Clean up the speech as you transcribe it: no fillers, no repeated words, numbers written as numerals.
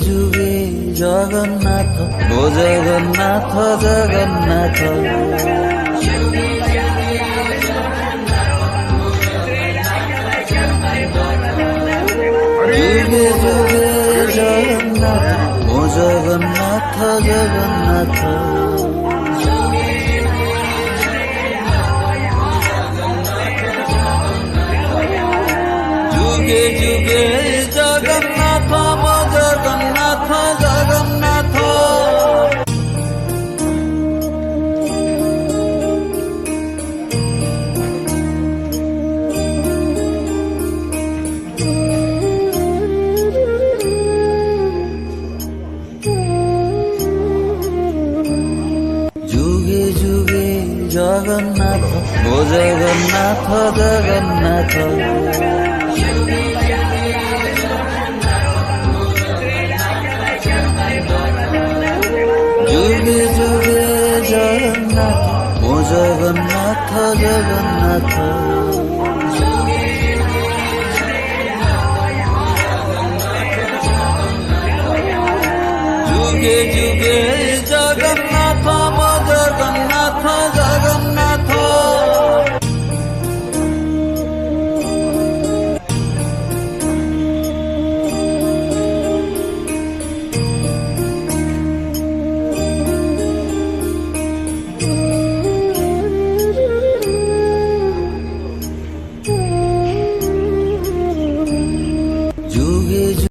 যুগে জগন্নাথ, ও জগন্নাথ জগন্নাথ। যুগে যুগে জগন্নাথ, ও জগন্নাথ জগন্নাথ। যুগে যুগে জগন্নাথ, ও জগন্নাথ জগন্নাথ। যুগে যুগে জগন্নাথ, ও জগন্নাথ জগন্নাথ। যুগে যুগে জগন্নাথ, ও জগন্নাথ জগন্নাথ। যুগে যুগে জগন্নাথ, ও জগন্নাথ জগন্নাথ। যুগে